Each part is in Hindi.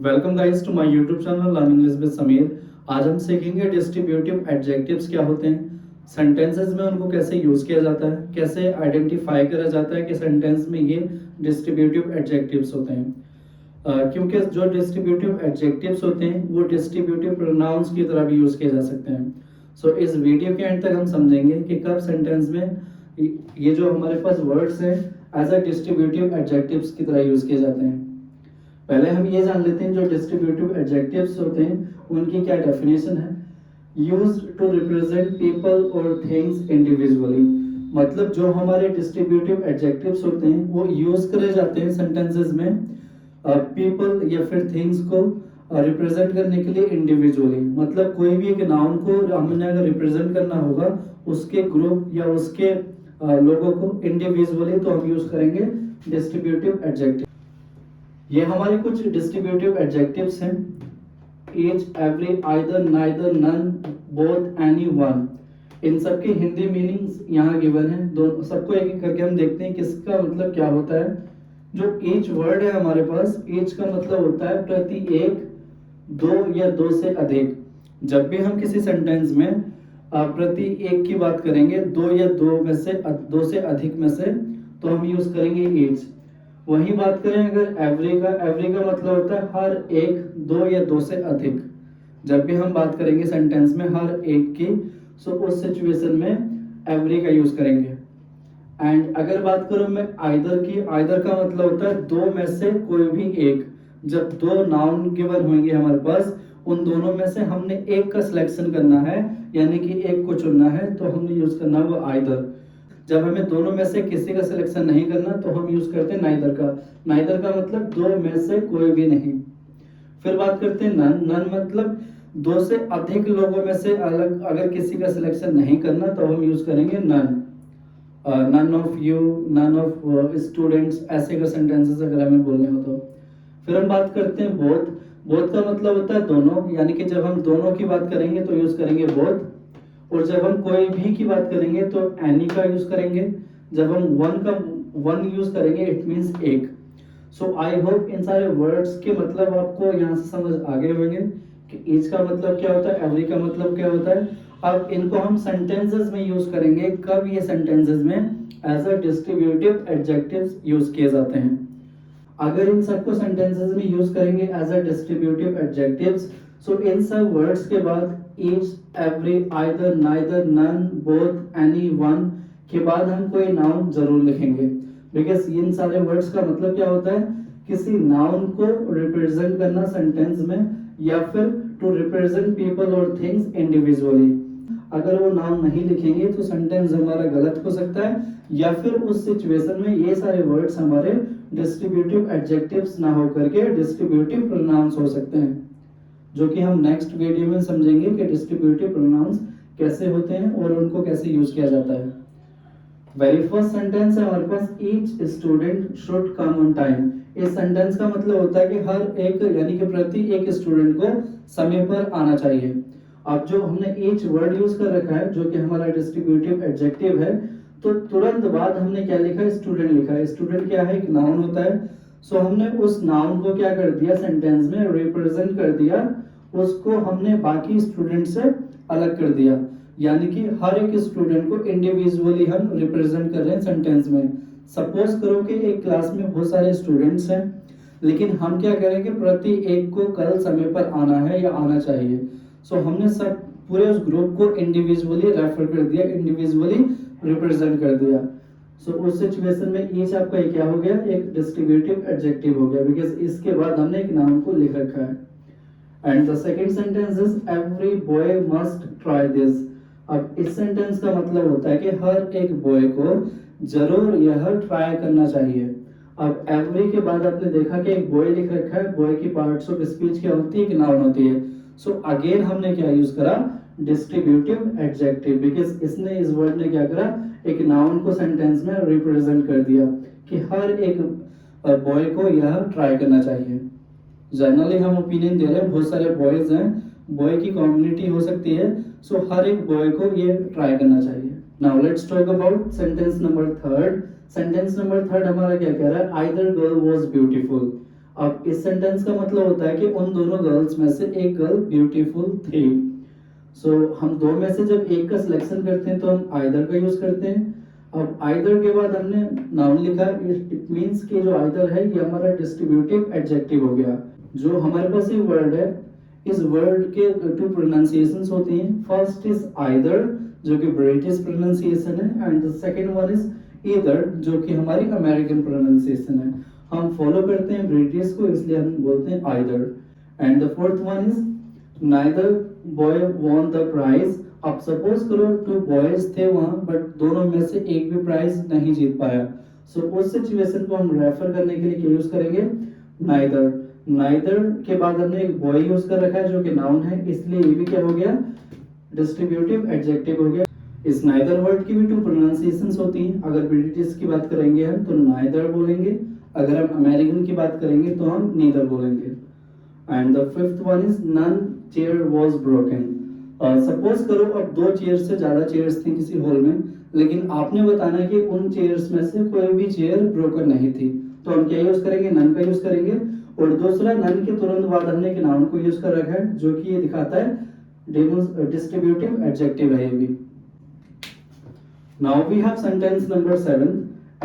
Welcome guys to my YouTube channel learning English with Sameer. आज हम सीखेंगे डिस्ट्रीब्यूटिव एडजेक्टिव्स क्या होते हैं, सेंटेंसेस में उनको कैसे यूज किया जाता है, कैसे आइडेंटिफाई करा जाता है कि सेंटेंस में ये डिस्ट्रीब्यूटिव एडजेक्टिव्स होते हैं। क्योंकि जो डिस्ट्रीब्यूटिव एडजेक्टिव्स होते हैं वो डिस्ट्रीब्यूटिव प्रोनाउंस की तरह भी यूज किए जा सकते हैं। सो इस वीडियो के एंड तक हम समझेंगे कि कब सेंटेंस में ये जो हमारे पास वर्ड्स हैं एज अ डिस्ट्रीब्यूटिव एडजेक्टिव्स की तरह यूज किए जाते हैं। पहले हम ये जान लेते हैं जो डिस्ट्रीब्यूटिव एडजेक्टिव्स होते हैं उनकी क्या डेफिनेशन है। यूज्ड टू रिप्रेजेंट पीपल और थिंग्स इंडिविजुअली, मतलब जो हमारे डिस्ट्रीब्यूटिव एडजेक्टिव्स होते हैं वो यूज करे जाते हैं सेंटेंसेस में पीपल या फिर थिंग्स को रिप्रेजेंट करने के लिए इंडिविजुअली, मतलब कोई भी एक नाउन को हमने अगर रिप्रेजेंट करना होगा उसके ग्रुप या उसके लोगों को इंडिविजुअली, तो हम यूज करेंगे डिस्ट्रीब्यूटिव एडजेक्टिव। ये हमारे कुछ डिस्ट्रीब्यूटिव एडजेक्टिव्स हैं। Each, every, either, neither, none, both, any, one. इन सब की हिंदी मीनिंग्स यहाँ गिवन है। दोनों सबको एक एक करके हम देखते हैं किसका मतलब क्या होता है। जो ईच वर्ड है हमारे पास, ईच का मतलब होता है प्रति एक, दो या दो से अधिक। जब भी हम किसी सेंटेंस में प्रति एक की बात करेंगे, दो या दो से अधिक में से, तो हम यूज करेंगे ईच। वही बात करें अगर एवरी का, एवरी का मतलब होता है हर एक, दो या दो से अधिक। जब भी हम बात करेंगे सेंटेंस में हर एक की, सो उस सिचुएशन में एवरी का यूज करेंगे। एंड अगर बात करूं मैं आइदर की, आइदर का मतलब होता है दो में से कोई भी एक। जब दो नाउन गिवन होंगे हमारे पास, उन दोनों में से हमने एक का सिलेक्शन करना है, यानी कि एक को चुनना है, तो हमने यूज करना वो आइदर। जब हमें दोनों में से किसी का सिलेक्शन नहीं करना तो हम यूज करते हैं नाइदर का। नाइदर का मतलब दो में से कोई भी नहीं। फिर बात करते हैं नन। नन मतलब दो से अधिक लोगों में से अलग अगर किसी का सिलेक्शन नहीं करना तो हम यूज करेंगे none. None of you, none of students, ऐसे का सेंटेंसेस अगर हमें बोलने हो तो। फिर हम बात करते हैं बोथ। बोथ का मतलब होता है दोनों, यानी कि जब हम दोनों की बात करेंगे तो यूज करेंगे बोथ। और जब हम कोई भी की बात करेंगे तो एनी का यूज करेंगे। जब हम वन यूज करेंगे इट मींस एक। सो आई होप इन सारे वर्ड्स के मतलब आपको यहाँ से समझ आ गए होंगे कि ईच का मतलब क्या होता है, एवरी का मतलब क्या होता है। अब इनको हम सेंटेंसेस में यूज करेंगे। कब ये सेंटेंसेस में as a distributive adjectives use किए जाते हैं। अगर इन सबको सेंटेंसेस में यूज करेंगे as a distributive adjectives, so इन सब वर्ड्स के बाद each, every, either, neither, none, both, any, one के बाद हम कोई नाउन जरूर लिखेंगे। बिकॉज इन सारे वर्ड्स का मतलब क्या होता है, किसी नाउन को रिप्रेजेंट करना सेंटेंस में, या फिर टू रिप्रेजेंट पीपल और थिंग्स इंडिविजुअली। अगर वो नाउन नहीं लिखेंगे तो सेंटेंस हमारा गलत हो सकता है, या फिर उस सिचुएशन में ये सारे वर्ड्स हमारे डिस्ट्रीब्यूटिव एडजेक्टिव्स ना होकर के डिस्ट्रीब्यूटिव प्रोनाउंस हो सकते हैं, जो कि हम नेक्स्ट वीडियो में समझेंगे कि डिस्ट्रीब्यूटिव प्रोनाउंस कैसे होते हैं और उनको कैसे यूज किया जाता है। वेरी फर्स्ट सेंटेंस है हमारे पास, each student should come on time. इस सेंटेंस का मतलब होता है कि हर एक, यानी कि प्रति एक स्टूडेंट को समय पर आना चाहिए। अब जो हमने ईच वर्ड यूज कर रखा है जो कि हमारा डिस्ट्रीब्यूटिव एडजेक्टिव है, तो तुरंत बाद हमने क्या लिखा है, स्टूडेंट लिखा है। स्टूडेंट क्या है, एक नाउन होता है। सो हमने उस नाउन को क्या कर दिया, सेंटेंस में रिप्रेजेंट कर दिया, उसको हमने बाकी स्टूडेंट से अलग कर दिया, यानी कि हर एक स्टूडेंट को इंडिविजुअली हम रिप्रेजेंट कर रहे हैं सेंटेंस में। सपोज करो कि एक क्लास में बहुत सारे स्टूडेंट्स हैं, लेकिन हम क्या करेंगे, प्रति एक को कल समय पर आना है या आना चाहिए। सो हमने सब पूरे उस ग्रुप को इंडिविजुअली रेफर कर दिया, इंडिविजुअली रिप्रेजेंट कर दिया। सो उस सिचुएशन में ईच आपका क्या हो गया, एक डिस्ट्रीब्यूटिव एडजेक्टिव हो गया, बिकॉज इसके बाद हमने एक नाउन को लिख रखा है। And the second sentence is every boy must try this. अब इस सेंटेंस का मतलब होता है कि हर एक बॉय को जरूर यह ट्राई करना चाहिए। अब एवरी के बाद आपने देखा कि एक बॉय लिख रखा है, बॉय की पार्ट्स ऑफ स्पीच क्या होती है, एक नाउन होती है। सो अगेन हमने क्या यूज करा, डिस्ट्रीब्यूटिव एडजेक्टिव, बिकॉज इसने, इस वर्ड ने क्या करा, एक नाउन को सेंटेंस में रिप्रेजेंट कर दिया कि हर एक बॉय को यह ट्राई करना चाहिए। जनरली हम ओपिनियन दे रहे हैं, बहुत सारे बॉयज हैं, बॉय की कम्युनिटी हो सकती है, सो हर एक बॉय को ये ट्राई करना चाहिए। Now let's talk about sentence number third. Sentence number third हमारा क्या कह रहा है, आइदर गर्ल वाज ब्यूटीफुल। अब इस सेंटेंस का मतलब होता है कि उन दोनों गर्ल्स में से एक गर्ल ब्यूटीफुल थी। सो हम दो में से जब एक का सिलेक्शन करते हैं तो हम आइदर का यूज करते हैं। अब आइदर के बाद हमने नाउन लिखा, इट मींस कि जो आइदर है ये हमारा डिस्ट्रीब्यूटिव एडजेक्टिव हो गया। जो हमारे पास ये वर्ड है, इस वर्ड के टू प्रोनाउंसिएशंस होती हैं। फर्स्ट इज आइदर जो कि ब्रिटिश प्रोनाउंसिएशन है, and the second one is either जो कि हमारी अमेरिकन प्रोनाउंसिएशन है। हम फॉलो करते हैं ब्रिटिश को, इसलिए हम बोलते हैं either. And the fourth one is neither boy won the prize. अब सपोज करो टू बॉयज थे वहां, बट दोनों में से एक भी प्राइज नहीं जीत पाया। सो उस सिचुएशन को हम रेफर करने के लिए क्या यूज करेंगे, नाइदर। नाइदर के बाद हमने एक बॉय यूज कर रखा है जो कि नाउन है, इसलिए ये भी क्या हो गया, डिस्ट्रीब्यूटिव एडजेक्टिव हो गया। इस नाइदर वर्ड की भी टू प्रोनाउंसिएशंस होती हैं। अगर ब्रिटिश की बात करेंगे हम तो नाइदर बोलेंगे, अगर हम अमेरिकन की बात करेंगे तो हम नीदर बोलेंगे। And the fifth one is none chair was broken. Suppose करो अब दो चेयर से ज्यादा चेयर्स थी किसी हॉल में, लेकिन आपने बताना कि उन चेयर्स में से कोई भी चेयर ब्रोकन नहीं थी, तो हम क्या यूज करेंगे, नन का यूज करेंगे। और दूसरा, नन के तुरंत बाद हमने एक नाउन को यूज कर रखा है जो कि ये दिखाता है डिस्ट्रीब्यूटिव एडजेक्टिव है ये भी। Now we have sentence number 7,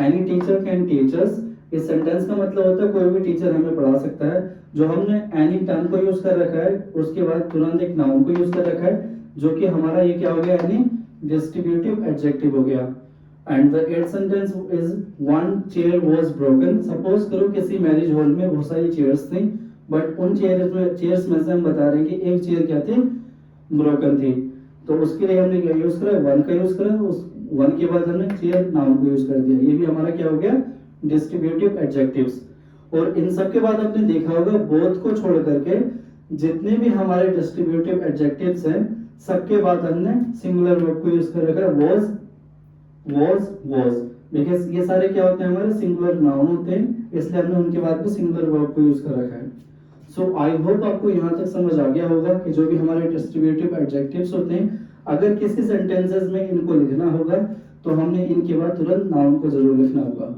any teacher can teach us. इस सेंटेंस का मतलब होता है कोई भी टीचर हमें पढ़ा सकता है। जो हमने एनी टर्म को यूज कर रखा है, उसके बाद तुरंत एक नाउन को यूज कर रखा है जो कि हमारा ये क्या हो गया, एनी डिस्ट्रीब्यूटिव एडजेक्टिव हो गया। And the eight sentence is one chair was broken. Suppose करो किसी मैरिज हॉल में बहुत सारी चेयर्स थी, बट उन चेयर्स में से हम बता रहे हैं कि एक चेयर क्या थी, ब्रोकन थी। तो उसके लिए हमने क्या यूज करा, वन का यूज करा। उस वन के बाद हमने चेयर नाउन को यूज कर दिया। ये भी हमारा क्या हो गया, डिस्ट्रीब्यूटिव एडजेक्टिव्स। और इन सब के बाद आपने देखा होगा बोथ को छोड़ करके जितने भी हमारे डिस्ट्रीब्यूटिव एडजेक्टिव्स हैं, सबके बाद हमने सिंगुलर वर्ब को यूज कर रखा है, was, बिकॉज ये सारे क्या होते हैं, हमारे सिंगुलर नाउन होते हैं, इसलिए हमने उनके बाद भी सिंगुलर वर्ब को यूज कर रखा है। सो आई होप आपको यहाँ तक समझ आ गया होगा कि जो भी हमारे डिस्ट्रीब्यूटिव एडजेक्टिव्स होते हैं, अगर किसी सेंटेंसेस में इनको लिखना होगा तो हमने इनके बाद तुरंत नाउन को जरूर लिखना होगा।